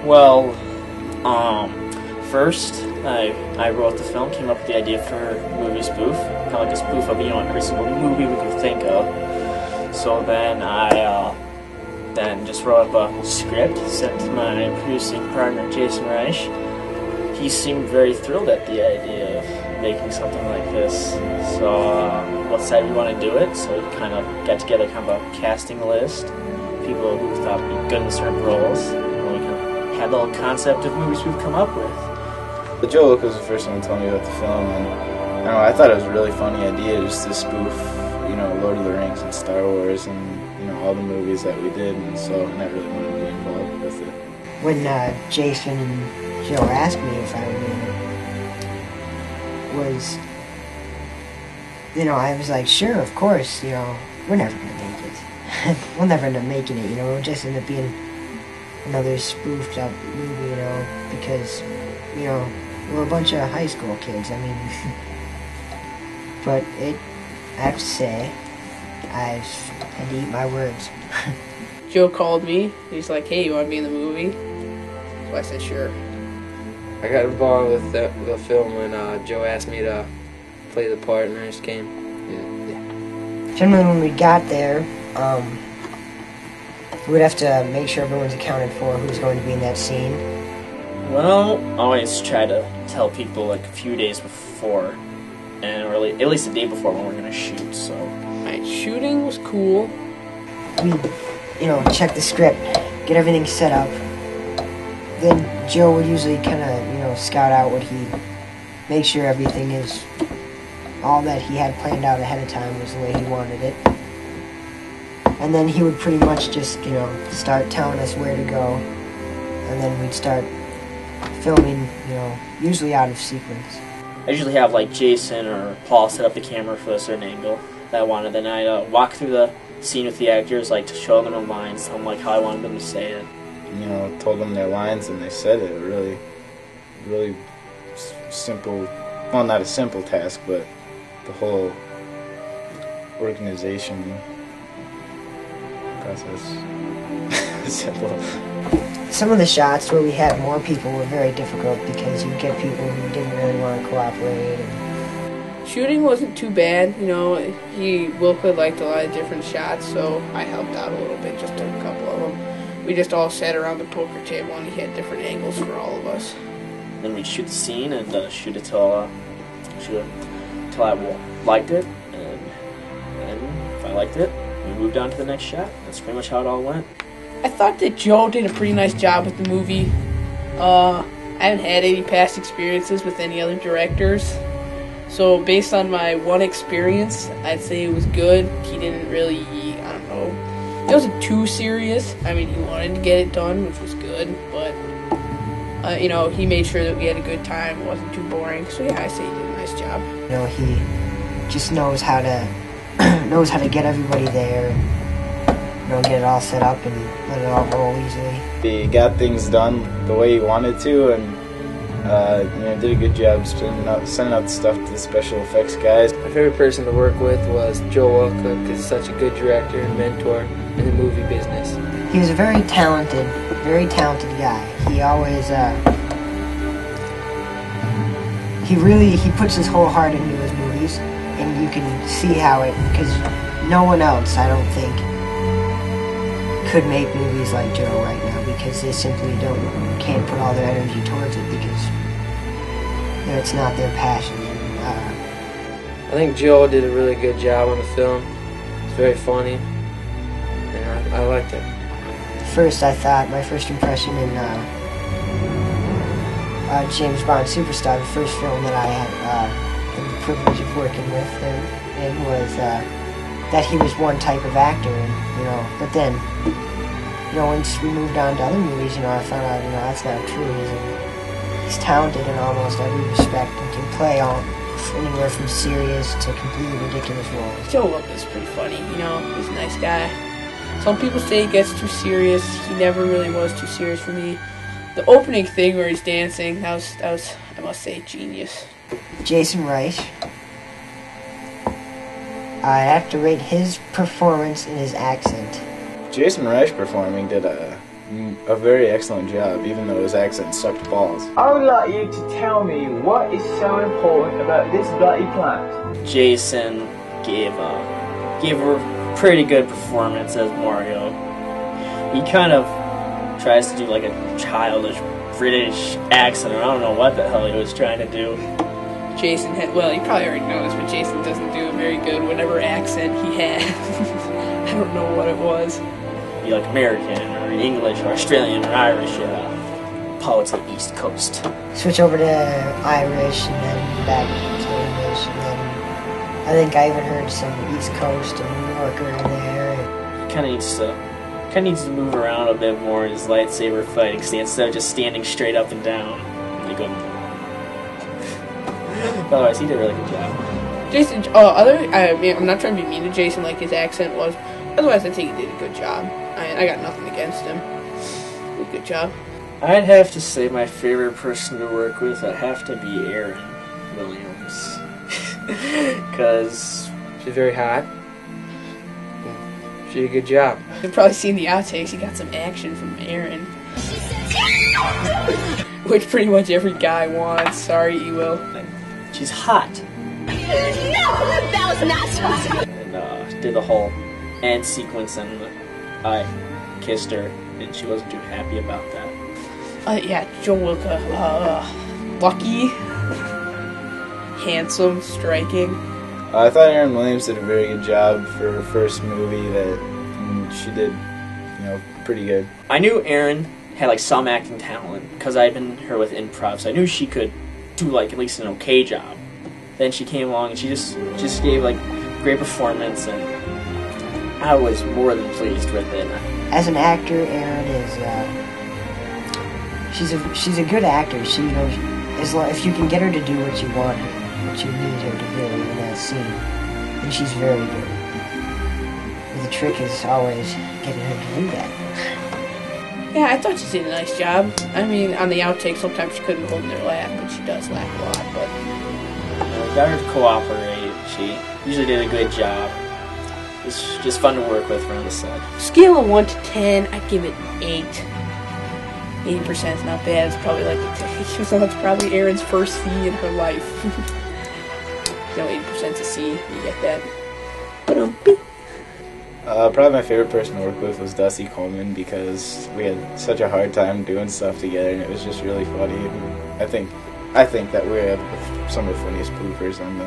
Well, first I wrote the film, came up with the idea for Movie Spoof, kind of like a spoof of every single movie we could think of. So then I then just wrote up a script, sent to my producing partner Jason Reisch. He seemed very thrilled at the idea of making something like this. So what side we want to do it? So we kind of got together kind of a casting list, people who thought would be good in certain roles. And we kind of had the whole concept of Movie Spoof come up with. But Joe Wilka was the first one to tell me about the film, and I don't know, I thought it was a really funny idea just to spoof, Lord of the Rings and Star Wars and all the movies that we did, and so I really wanted to be involved with it. When Jason and Joe asked me if I would be in it, I was like, sure, of course, we're never gonna make it. We'll never end up making it, it'll just end up being another spoofed up movie, because, we're a bunch of high school kids, but I have to say, I've had to eat my words. Joe called me. He's like, hey, you want to be in the movie? So I said, sure. I got involved with the film when Joe asked me to play the part, and I just came. Yeah. Generally, when we got there, we'd have to make sure everyone's accounted for who's going to be in that scene. Well, always try to tell people like a few days before, and or at least the day before when we're going to shoot, so... Alright, shooting was cool. We'd, check the script, get everything set up. Then Joe would usually kind of, scout out what make sure everything is, all that he had planned out ahead of time was the way he wanted it. And then he would pretty much just, start telling us where to go. And then we'd start filming, usually out of sequence. I usually have like Jason or Paul set up the camera for a certain angle that I wanted. Then I walk through the scene with the actors, like to show them the lines, tell them like how I wanted them to say it. Told them their lines and they said it. Really, really simple. Well, not a simple task, but the whole organization process. Simple. Some of the shots where we had more people were very difficult because you'd get people who didn't really want to cooperate. Shooting wasn't too bad, Wilka liked a lot of different shots, so I helped out a little bit, just took a couple of them. We just all sat around the poker table and he had different angles for all of us. Then we'd shoot the scene and shoot it till I liked it, and then if I liked it, we moved on to the next shot. That's pretty much how it all went. I thought that Joe did a pretty nice job with the movie. I haven't had any past experiences with any other directors. So based on my one experience, I'd say it was good. He didn't really, it wasn't too serious. He wanted to get it done, which was good. But, he made sure that we had a good time. It wasn't too boring. So yeah, I say he did a nice job. He just knows how to get everybody there and, get it all set up and let it all roll easily. He got things done the way he wanted to, and did a good job sending out the stuff to the special effects guys. My favorite person to work with was Joe Wilka because he's such a good director and mentor in the movie business. He was a very talented guy. He always, he puts his whole heart into his movies, and you can see how because no one else, I don't think, could make movies like Joe right now because they simply can't put all their energy towards it because it's not their passion. I think Joe did a really good job on the film. It's very funny, and I liked it. First, I thought my first impression in James Bond Superstar, the first film that I had the privilege of working with him in, was that he was one type of actor, and but then once we moved on to other movies, I found out that's not true. He's talented in almost every respect and can play anywhere from serious to completely ridiculous roles. Joe Wilka's pretty funny, he's a nice guy. Some people say he gets too serious. He never really was too serious for me. The opening thing where he's dancing, that was I must say, genius. Jason Reisch. I have to rate his performance and his accent. Jason Reisch performing did a a very excellent job, even though his accent sucked balls. I would like you to tell me what is so important about this bloody plant. Jason gave a pretty good performance as Mario. He kind of tries to do like a childish British accent, or I don't know what the hell he was trying to do. Jason well, you probably already know this, but Jason doesn't do it very good, whatever accent he had. I don't know what it was. Be like American, or English, or Australian, or Irish, poets of the East Coast. Switch over to Irish, and then back to English, and then I think I even heard some East Coast and New Yorker in there. He kind of needs to move around a bit more in his lightsaber fighting stance instead of just standing straight up and down. Like otherwise, he did a really good job. Jason, I'm not trying to be mean to Jason like his accent was. Otherwise, I think he did a good job. I got nothing against him. Good job. I'd have to say my favorite person to work with would have to be Erin Williams. Because she's very hot. She did a good job. You've probably seen the outtakes. He got some action from Erin. Which pretty much every guy wants. Sorry, Ewell. She's hot. No, that was not supposed to. And did the whole end sequence, and I kissed her, and she wasn't too happy about that. Yeah, Joe Wilka. Lucky. Handsome, striking. I thought Erin Williams did a very good job for her first movie. She did, pretty good. I knew Erin had like some acting talent because I'd been her with improv, so I knew she could do like at least an okay job. Then she came along and she just gave like great performance, and I was more than pleased with it. As an actor, Erin is she's a good actor. She if you can get her to do what you want, what you need her to do in that scene, then she's very good. But the trick is always getting her to do that. Yeah, I thought she did a nice job. I mean, on the outtakes, sometimes she couldn't hold in her laugh, but she does laugh a lot. But got her to cooperate. She usually did a good job. It's just fun to work with from the set. Scale of 1 to 10, I'd give it 8. 80% is not bad. It's probably like it's probably Erin's first C in her life. 80%'s a C. You get that. Probably my favorite person to work with was Dusty Coleman, because we had such a hard time doing stuff together, and it was just really funny. And I think that we have some of the funniest bloopers on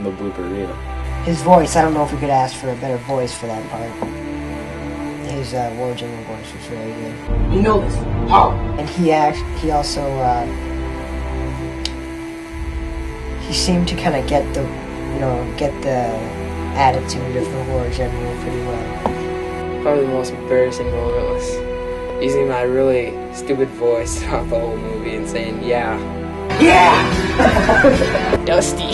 the blooper reel. His voice, I don't know if we could ask for a better voice for that part. His War General voice was very good. You know this. How? And he also he seemed to kind of get the attitude of the War General pretty well. Probably the most embarrassing moment was using my really stupid voice throughout the whole movie and saying, yeah. Yeah! Dusty.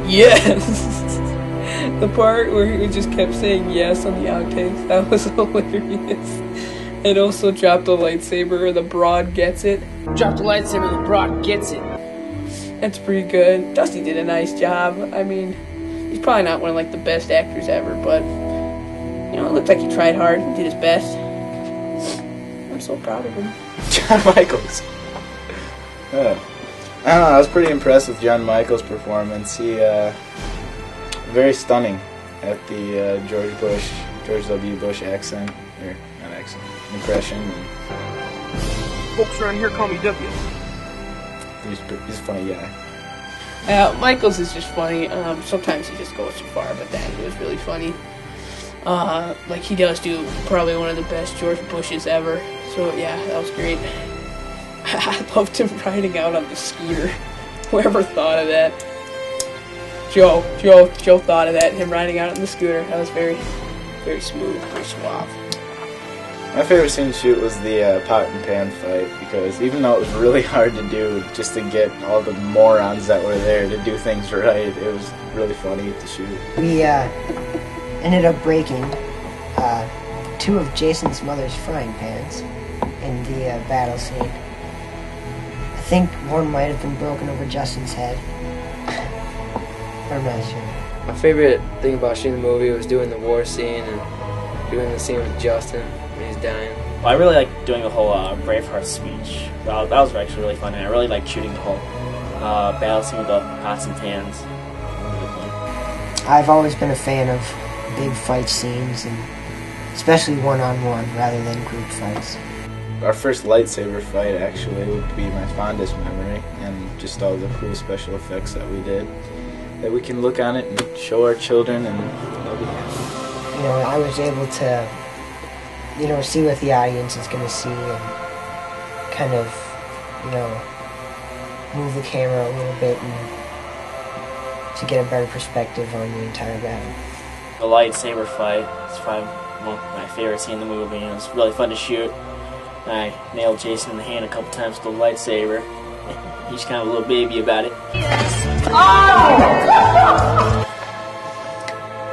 Yes! The part where he just kept saying yes on the outtakes, that was hilarious. And also dropped the lightsaber, the broad gets it. Drop the lightsaber, the broad gets it. That's pretty good. Dusty did a nice job. I mean, he's probably not one of like the best actors ever, but it looked like he tried hard, did his best. I'm so proud of him. John Michaels. I don't know, I was pretty impressed with John Michaels' performance. He, very stunning at the George W. Bush accent, or not accent, impression. Folks around here call me W. He's a funny guy. Michaels is just funny. Sometimes he just goes too far, but that was really funny. Like he does do probably one of the best George Bushes ever. So yeah, that was great. I loved him riding out on the scooter. Whoever thought of that? Joe thought of that. Him riding out on the scooter. That was very, very smooth, very suave. My favorite scene to shoot was the pot and pan fight, because even though it was really hard to do, just to get all the morons that were there to do things right, it was really funny to shoot. We ended up breaking 2 of Jason's mother's frying pans in the battle scene. I think one might have been broken over Justin's head. But I'm not sure. My favorite thing about shooting the movie was doing the war scene and doing the scene with Justin. dying. Well, I really like doing the whole Braveheart speech. That was actually really fun, and I really like shooting the whole battle scene with the pots and pans. Really fun. I've always been a fan of big fight scenes, and especially one-on-one rather than group fights. Our first lightsaber fight actually would be my fondest memory, and just all the cool special effects that we did. That we can look on it and show our children, and they'll be happy. You know, I was able to, you know, see what the audience is going to see and kind of, you know, move the camera a little bit and to get a better perspective on the entire battle. The lightsaber fight is probably one of my favorite scene in the movie, and it was really fun to shoot. I nailed Jason in the hand a couple times with the lightsaber. He's kind of a little baby about it.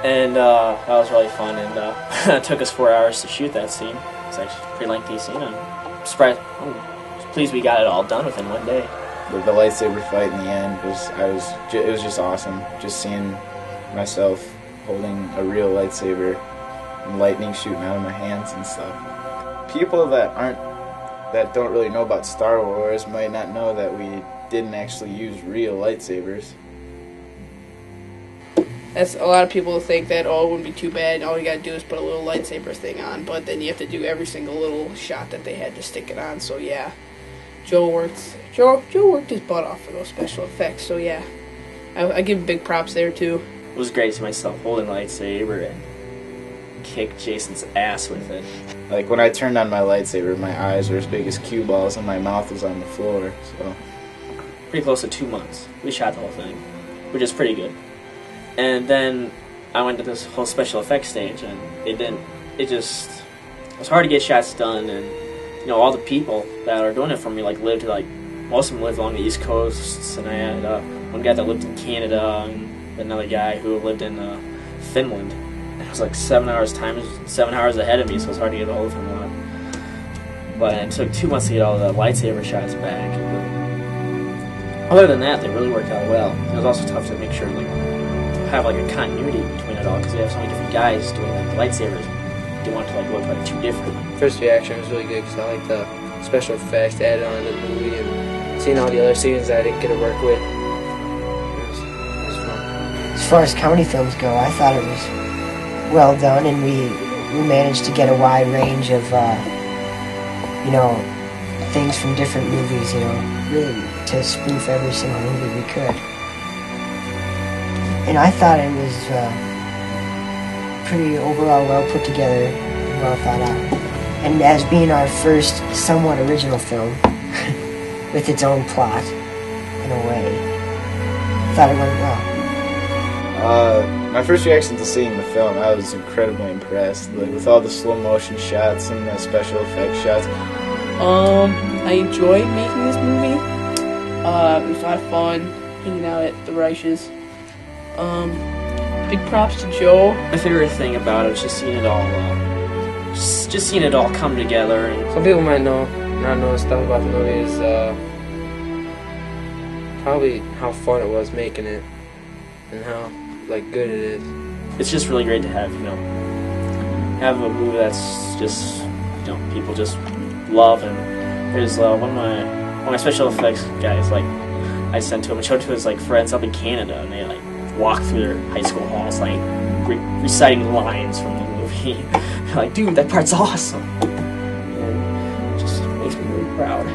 And that was really fun, and it took us 4 hours to shoot that scene. It's actually a pretty lengthy scene. I'm surprised, pleased we got it all done within one day. The lightsaber fight in the end it was just awesome. Just seeing myself holding a real lightsaber and lightning shooting out of my hands and stuff. People that don't really know about Star Wars might not know that we didn't actually use real lightsabers. That's a lot of people think that, oh, it wouldn't be too bad. All you gotta do is put a little lightsaber thing on, but then you have to do every single little shot that they had to stick it on. So yeah, Joe worked his butt off for those special effects. So yeah, I give him big props there too. It was great to see myself holding a lightsaber and kick Jason's ass with it. Like when I turned on my lightsaber, my eyes were as big as cue balls and my mouth was on the floor. So pretty close to 2 months. We shot the whole thing, which is pretty good. And then I went to this whole special effects stage, and it was hard to get shots done. And you know, all the people that are doing it for me most of them lived along the East Coast, and I had one guy that lived in Canada, and another guy who lived in Finland. It was like 7 hours ahead of me, so it was hard to get a hold of him a lot. But it took 2 months to get all the lightsaber shots back. But other than that, they really worked out well. It was also tough to make sure to have like a continuity between it all, because you have so many different guys doing like lightsabers. You want to look like two different. First reaction was really good because I like the special effects added on to the movie and seeing all the other scenes that I didn't get to work with. It was fun. As far as county films go, I thought it was well done, and we managed to get a wide range of you know, things from different movies, you know, really to spoof every single movie we could. And I thought it was pretty overall well put together and well thought out. And as being our first somewhat original film with its own plot in a way, I thought it went well. My first reaction to seeing the film, I was incredibly impressed with all the slow motion shots and the special effects shots. I enjoyed making this movie. It was a lot of fun hanging out at the Reisch's. Big props to Joe. My favorite thing about it was just seeing it all, just seeing it all come together. And some people might not know stuff about the movie is probably how fun it was making it and how good it is. It's just really great to have have a movie that's just people just love. And there's one of my special effects guys I sent to him and showed to his friends up in Canada, and they walk through their high school halls reciting lines from the movie. They're like, dude, that part's awesome. And it just makes me really proud.